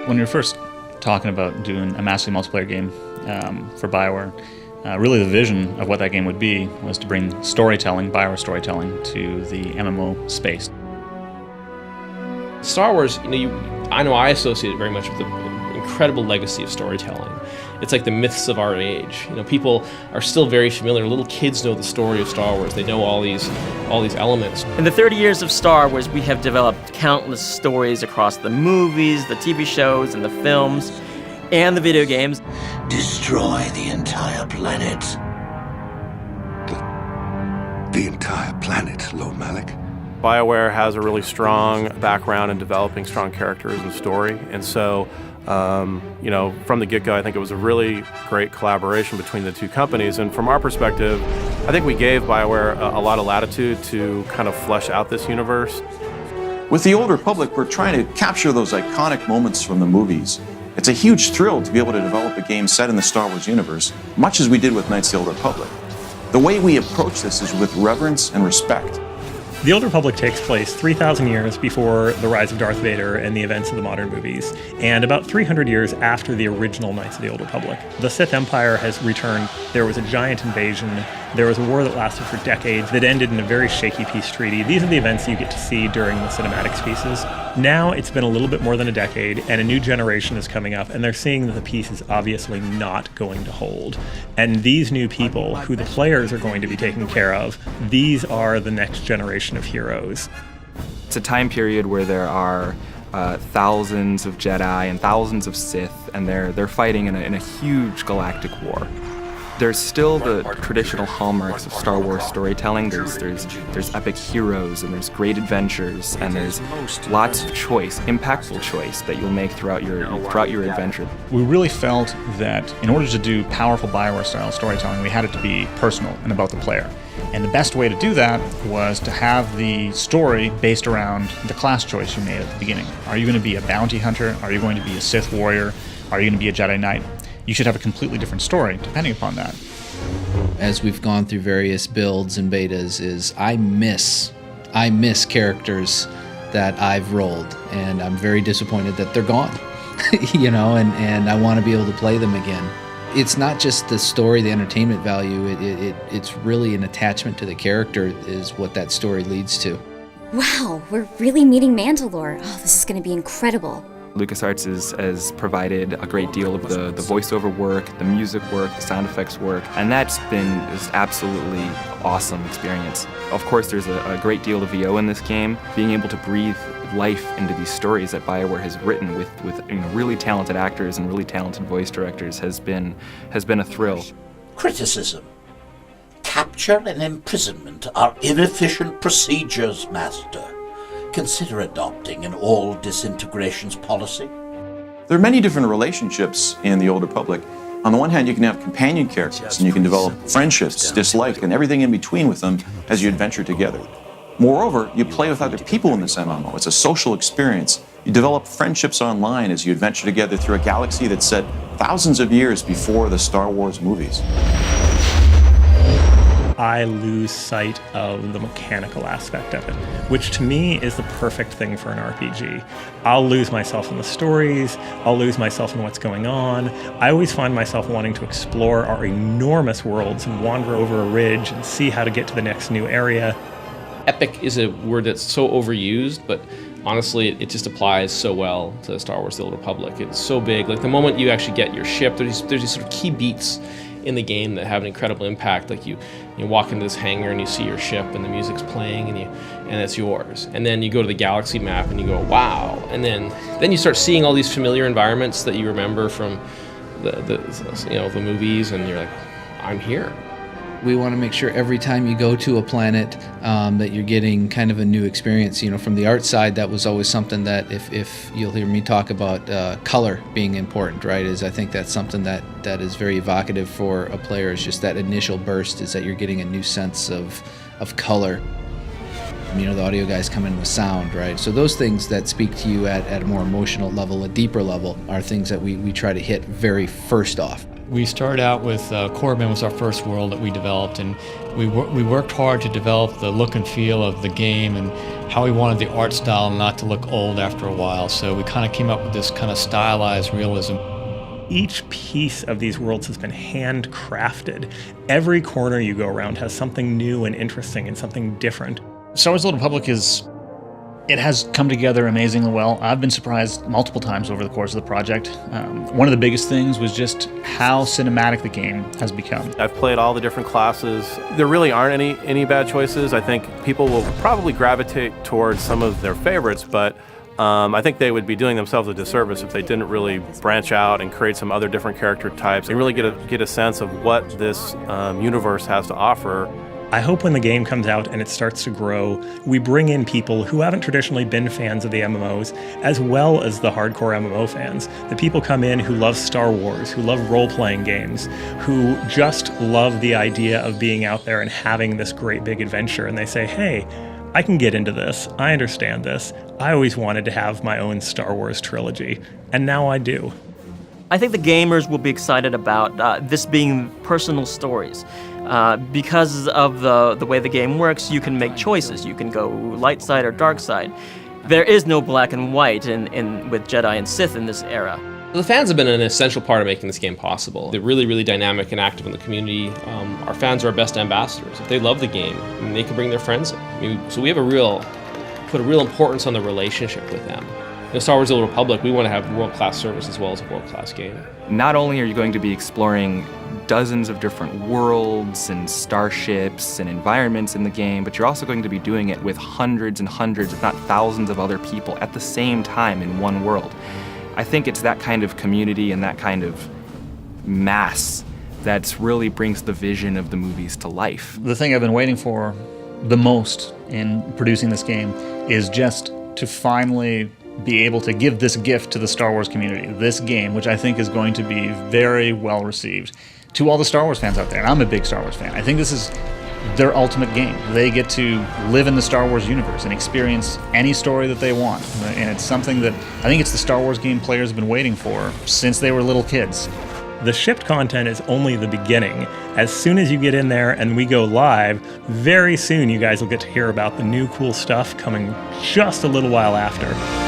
When we were first talking about doing a massively multiplayer game for BioWare, really the vision of what that game would be was to bring storytelling, BioWare storytelling, to the MMO space. Star Wars, I know I associate it very much with the incredible legacy of storytelling. It's like the myths of our age. People are still very familiar. Little kids know the story of Star Wars. They know all these elements. In the 30 years of Star Wars, we have developed countless stories across the movies, the TV shows, and the films, and the video games. Destroy the entire planet. The entire planet, Lord Malik. BioWare has a really strong background in developing strong characters and story, and so from the get-go, I think it was a really great collaboration between the two companies. And from our perspective, I think we gave BioWare a lot of latitude to kind of flesh out this universe. With the Old Republic, we're trying to capture those iconic moments from the movies. It's a huge thrill to be able to develop a game set in the Star Wars universe, much as we did with Knights of the Old Republic. The way we approach this is with reverence and respect. The Old Republic takes place 3,000 years before the rise of Darth Vader and the events of the modern movies, and about 300 years after the original Knights of the Old Republic. The Sith Empire has returned. There was a giant invasion. There was a war that lasted for decades that ended in a very shaky peace treaty. These are the events you get to see during the cinematics pieces. Now it's been a little bit more than a decade, and a new generation is coming up, and they're seeing that the peace is obviously not going to hold. And these new people, who the players are going to be taking care of, these are the next generation of heroes. It's a time period where there are thousands of Jedi and thousands of Sith, and they're fighting in a huge galactic war. There's still the traditional hallmarks of Star Wars storytelling. There's epic heroes, and there's great adventures, and there's lots of choice, impactful choice that you'll make throughout your adventure. We really felt that in order to do powerful BioWare-style storytelling, we had it to be personal and about the player. And the best way to do that was to have the story based around the class choice you made at the beginning. Are you going to be a bounty hunter? Are you going to be a Sith warrior? Are you going to be a Jedi Knight? You should have a completely different story depending upon that. As we've gone through various builds and betas, I miss characters that I've rolled, and I'm very disappointed that they're gone. And I want to be able to play them again. It's not just the story, the entertainment value, it's really an attachment to the character is what that story leads to. Wow, we're really meeting Mandalore. Oh, this is going to be incredible. LucasArts has provided a great deal of the voiceover work, the music work, the sound effects work, and that's been this absolutely awesome experience. Of course, there's a great deal of VO in this game. Being able to breathe life into these stories that BioWare has written with really talented actors and really talented voice directors has been a thrill. Criticism. Capture and imprisonment are inefficient procedures, Master. Consider adopting an all-disintegrations policy. There are many different relationships in the Old Republic. On the one hand, you can have companion characters, and you can develop friendships, dislike, and everything in between with them as you adventure together. Moreover, you play with other people in this MMO. It's a social experience. You develop friendships online as you adventure together through a galaxy that's set thousands of years before the Star Wars movies. I lose sight of the mechanical aspect of it, which to me is the perfect thing for an RPG. I'll lose myself in the stories, I'll lose myself in what's going on. I always find myself wanting to explore our enormous worlds and wander over a ridge and see how to get to the next new area. Epic is a word that's so overused, but honestly, it just applies so well to Star Wars: The Old Republic. It's so big. Like the moment you actually get your ship, there's these sort of key beats in the game that have an incredible impact. Like you walk into this hangar and you see your ship and the music's playing and it's yours. And then you go to the galaxy map and you go, wow. And then you start seeing all these familiar environments that you remember from the movies, and you're like, I'm here. We want to make sure every time you go to a planet that you're getting kind of a new experience. From the art side, that was always something that if you'll hear me talk about color being important, right, I think that's something that is very evocative for a player. Is just that initial burst is that you're getting a new sense of color. The audio guys come in with sound, right? So those things that speak to you at a more emotional level, a deeper level, are things that we try to hit very first off. We started out with Korriban was our first world that we developed, and we worked hard to develop the look and feel of the game and how we wanted the art style not to look old after a while. So we kind of came up with this kind of stylized realism. Each piece of these worlds has been handcrafted. Every corner you go around has something new and interesting and something different. Star Wars: The Old Republic has come together amazingly well. I've been surprised multiple times over the course of the project. One of the biggest things was just how cinematic the game has become. I've played all the different classes. There really aren't any bad choices. I think people will probably gravitate towards some of their favorites, but I think they would be doing themselves a disservice if they didn't really branch out and create some other different character types and really get a sense of what this universe has to offer. I hope when the game comes out and it starts to grow, we bring in people who haven't traditionally been fans of the MMOs, as well as the hardcore MMO fans. The people come in who love Star Wars, who love role-playing games, who just love the idea of being out there and having this great big adventure, and they say, hey, I can get into this. I understand this. I always wanted to have my own Star Wars trilogy, and now I do. I think the gamers will be excited about this being personal stories. Because of the way the game works, you can make choices. You can go light side or dark side. There is no black and white with Jedi and Sith in this era. The fans have been an essential part of making this game possible. They're really, really dynamic and active in the community. Our fans are our best ambassadors. If they love the game, they can bring their friends in. So we have put a real importance on the relationship with them. In Star Wars: The Old Republic, we want to have world-class service as well as a world-class game. Not only are you going to be exploring dozens of different worlds and starships and environments in the game, but you're also going to be doing it with hundreds and hundreds, if not thousands of other people at the same time in one world. I think it's that kind of community and that kind of mass that really brings the vision of the movies to life. The thing I've been waiting for the most in producing this game is just to finally be able to give this gift to the Star Wars community, this game, which I think is going to be very well received to all the Star Wars fans out there. And I'm a big Star Wars fan. I think this is their ultimate game. They get to live in the Star Wars universe and experience any story that they want. And it's something that I think it's the Star Wars game players have been waiting for since they were little kids. The shipped content is only the beginning. As soon as you get in there and we go live, very soon you guys will get to hear about the new cool stuff coming just a little while after.